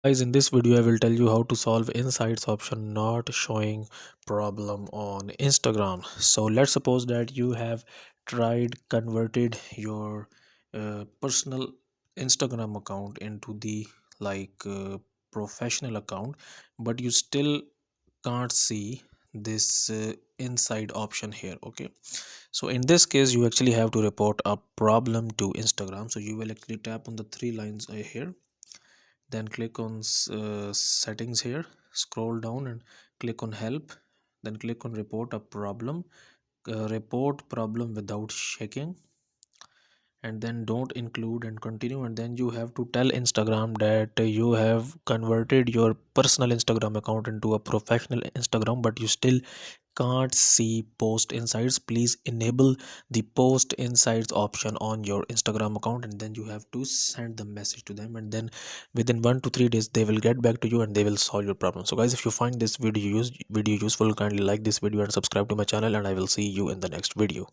Guys, in this video I will tell you how to solve insights option not showing problem on Instagram. So let's suppose that you have tried converted your personal Instagram account into the professional account, but you still can't see this inside option here. Okay, so in this case you actually have to report a problem to Instagram. So you will actually tap on the three lines here, then click on settings here, scroll down and click on help, then click on report a problem, report problem without shaking, and then don't include and continue. And then you have to tell Instagram that you have converted your personal Instagram account into a professional Instagram, but you still can't see post insights. Please enable the post insights option on your Instagram account, and then you have to send the message to them, and then within 1 to 3 days they will get back to you and they will solve your problem. So guys, if you find this video useful, kindly like this video and subscribe to my channel, and I will see you in the next video.